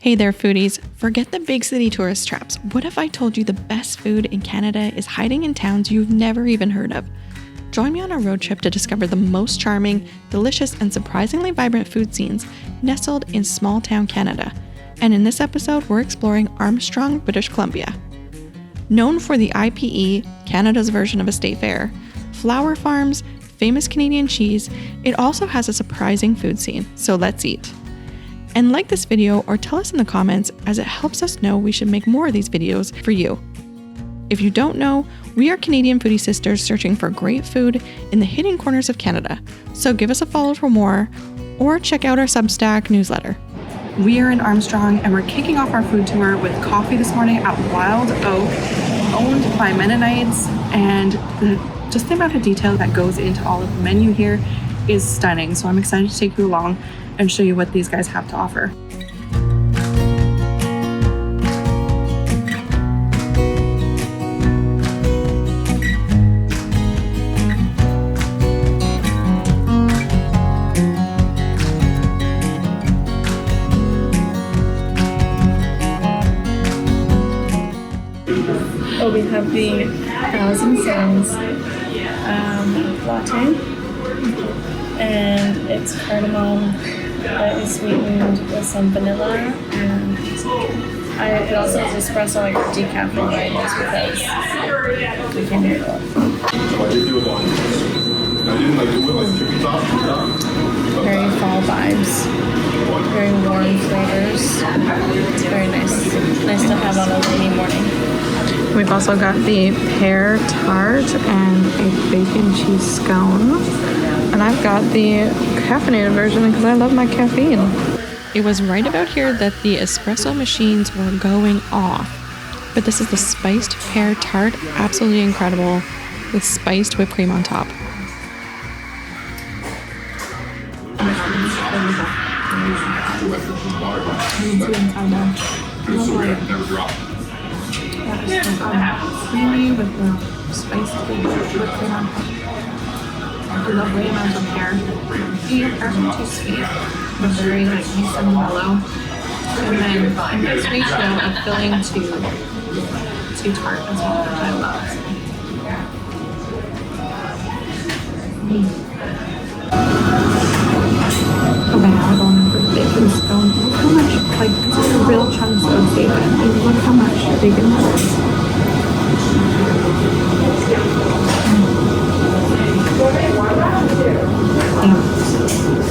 Hey there, foodies. Forget the big city tourist traps. What if I told you the best food in Canada is hiding in towns you've never even heard of? Join me on a road trip to discover the most charming, delicious, and surprisingly vibrant food scenes nestled in small town Canada. And in this episode, we're exploring Armstrong, British Columbia. Known for the IPE, Canada's version of a state fair, flower farms, famous Canadian cheese, it also has a surprising food scene, so let's eat. And like this video or tell us in the comments, as it helps us know we should make more of these videos for you. If you don't know, we are Canadian foodie sisters searching for great food in the hidden corners of Canada. So give us a follow for more, or check out our Substack newsletter. We are in Armstrong and we're kicking off our food tour with coffee this morning at Wild Oak, owned by Mennonites, and just the amount of detail that goes into all of the menu here is stunning. So I'm excited to take you along and show you what these guys have to offer. Oh, we have the 1,000 Suns latte, and it's cardamom that is sweetened with some vanilla, and it also has espresso, like decaffeinated, just because we can handle it. Very fall vibes, very warm flavors. It's very nice to have on a rainy morning. We've also got the pear tart and a bacon cheese scone. And I've got the caffeinated version because I love my caffeine. It was right about here that the espresso machines were going off. But this is the spiced pear tart, absolutely incredible, with spiced whipped cream on top. Creamy with the spiced whipped cream on top. I love the amount of pear. The pears are too sweet, but very nice and mellow. And then a nice ratio of filling to tart as well, which I love. Okay, now we're going for the bacon scone. Look how much, it's like real chunks of bacon. And look how much bacon there is. Yeah.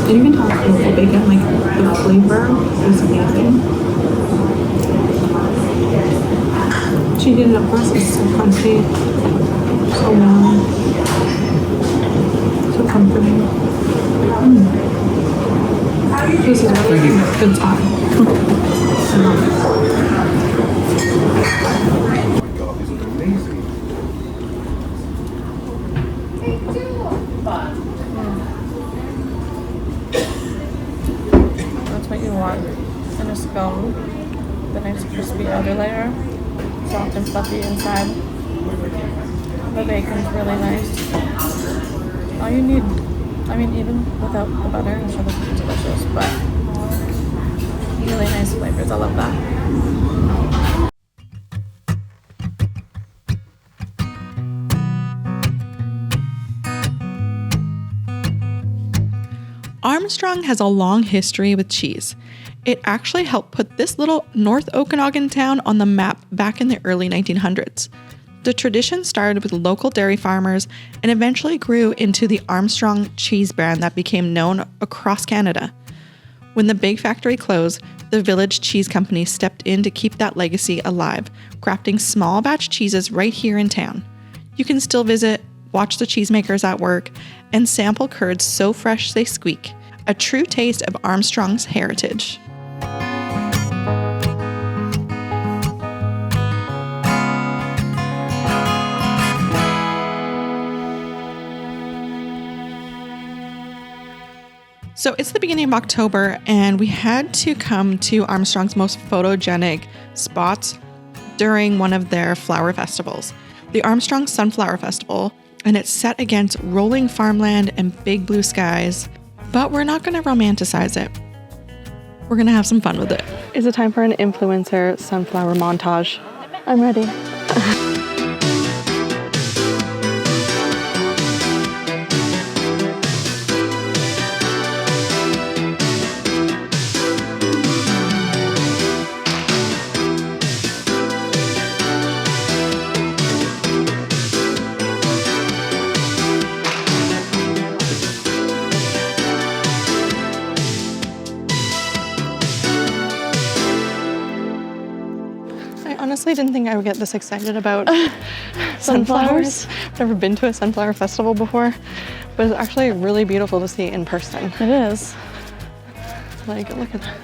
And you can tell it's local bacon, like the flavor is amazing. She did it up for us, it's so crunchy, so warm, so comforting. This is really a good time. I love it. That's what you want in a scone. The nice crispy outer layer, soft and fluffy inside. The bacon's really nice. All you need, I mean, even without the butter, I'm sure this is delicious, but really nice flavors. I love that. Armstrong has a long history with cheese. It actually helped put this little North Okanagan town on the map back in the early 1900s. The tradition started with local dairy farmers and eventually grew into the Armstrong cheese brand that became known across Canada. When the big factory closed, the village cheese company stepped in to keep that legacy alive, crafting small batch cheeses right here in town. You can still visit, watch the cheesemakers at work, and sample curds so fresh they squeak. A true taste of Armstrong's heritage. So it's the beginning of October, and we had to come to Armstrong's most photogenic spots during one of their flower festivals, the Armstrong Sunflower Festival, and it's set against rolling farmland and big blue skies, but we're not going to romanticize it. we're gonna have some fun with it. Is it time for an influencer sunflower montage? I'm ready. I honestly didn't think I would get this excited about sunflowers. I've never been to a sunflower festival before, but it's actually really beautiful to see in person. It is. Like, look at that.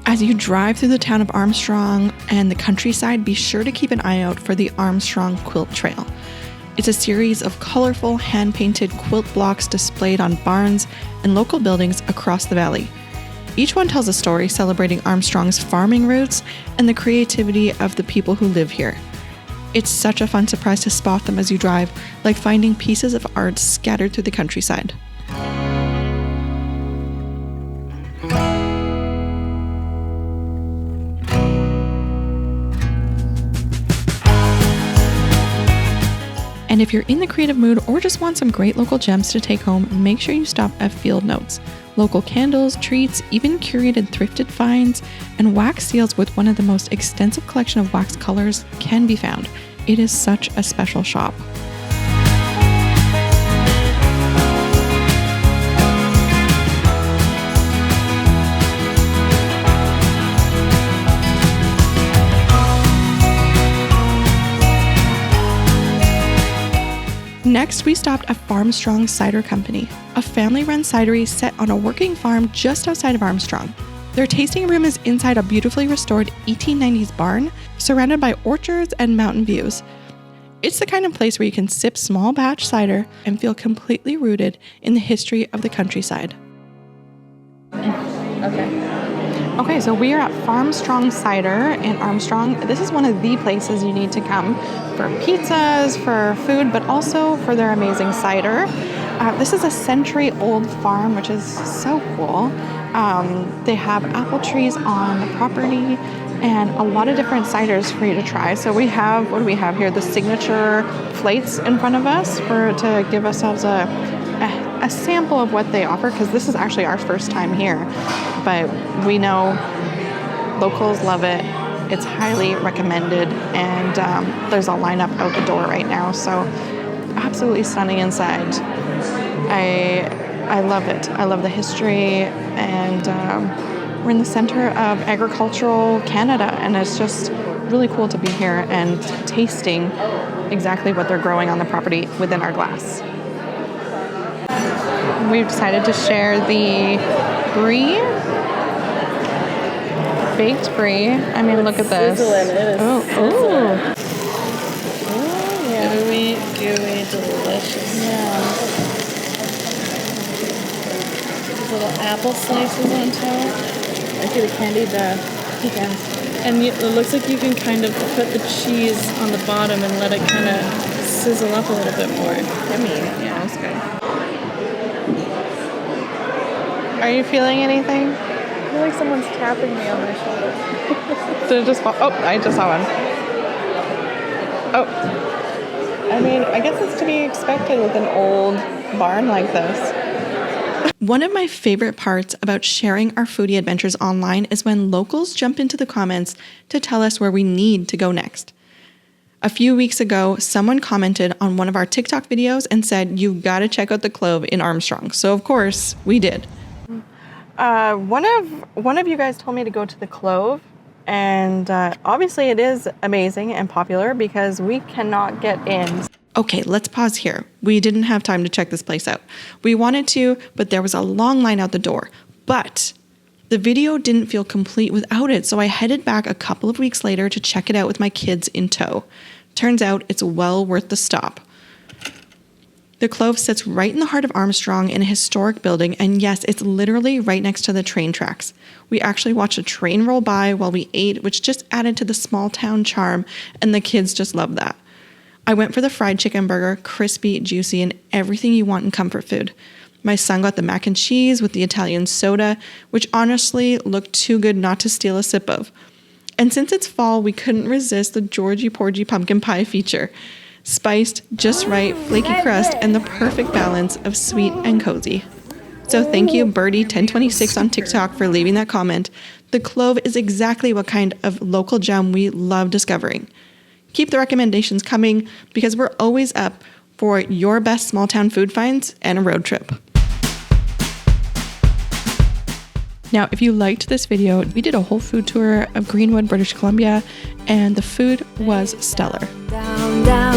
As you drive through the town of Armstrong and the countryside, be sure to keep an eye out for the Armstrong Quilt Trail. It's a series of colorful hand-painted quilt blocks displayed on barns and local buildings across the valley. Each one tells a story celebrating Armstrong's farming roots and the creativity of the people who live here. It's such a fun surprise to spot them as you drive, like finding pieces of art scattered through the countryside. And if you're in the creative mood or just want some great local gems to take home, make sure you stop at Field Notes. Local candles, treats, even curated thrifted finds, and wax seals with one of the most extensive collection of wax colors can be found. It is such a special shop. Next, we stopped at Farmstrong Cider Company, a family-run cidery set on a working farm just outside of Armstrong. Their tasting room is inside a beautifully restored 1890s barn, surrounded by orchards and mountain views. It's the kind of place where you can sip small batch cider and feel completely rooted in the history of the countryside. Okay, so we are at Farmstrong Cider in Armstrong. This is one of the places you need to come for pizzas, for food, but also for their amazing cider. This is a century-old farm, which is so cool. They have apple trees on the property and a lot of different ciders for you to try. So we have, what do we have here? The signature plates in front of us to give ourselves a sample of what they offer, because this is actually our first time here, but we know locals love it. It's highly recommended, and there's a lineup out the door right now, so absolutely stunning inside. I love it. I love the history, and we're in the center of agricultural Canada, and it's just really cool to be here and tasting exactly what they're growing on the property within our glass. We've decided to share the brie, baked brie. I mean, look at this. Oh, yeah. Gooey, delicious. Yeah. These little apple slices on top. I see the candied pecans. And it looks like you can kind of put the cheese on the bottom and let it kind of sizzle up a little bit more. Yummy. Yeah, that's good. Are you feeling anything? I feel like someone's tapping me on my shoulder. Did it just fall? Oh, I just saw one. Oh. I mean, I guess it's to be expected with an old barn like this. One of my favorite parts about sharing our foodie adventures online is when locals jump into the comments to tell us where we need to go next. A few weeks ago, someone commented on one of our TikTok videos and said, "You've got to check out the Clove in Armstrong." So of course we did. One of you guys told me to go to the Clove, and obviously it is amazing and popular because we cannot get in. Okay, let's pause here. We didn't have time to check this place out. We wanted to, but there was a long line out the door. But the video didn't feel complete without it, so I headed back a couple of weeks later to check it out with my kids in tow. Turns out it's well worth the stop. The Clove sits right in the heart of Armstrong in a historic building, and yes, it's literally right next to the train tracks. We actually watched a train roll by while we ate, which just added to the small town charm, and the kids just loved that. I went for the fried chicken burger, crispy, juicy, and everything you want in comfort food. My son got the mac and cheese with the Italian soda, which honestly looked too good not to steal a sip of. And since it's fall, we couldn't resist the Georgie Porgy pumpkin pie feature. Spiced, just right, flaky crust, and the perfect balance of sweet and cozy. So thank you, Birdie1026 on TikTok, for leaving that comment. The Clove is exactly what kind of local gem we love discovering. Keep the recommendations coming because we're always up for your best small town food finds and a road trip. Now, if you liked this video, we did a whole food tour of Greenwood, British Columbia, and the food was stellar. Down, down.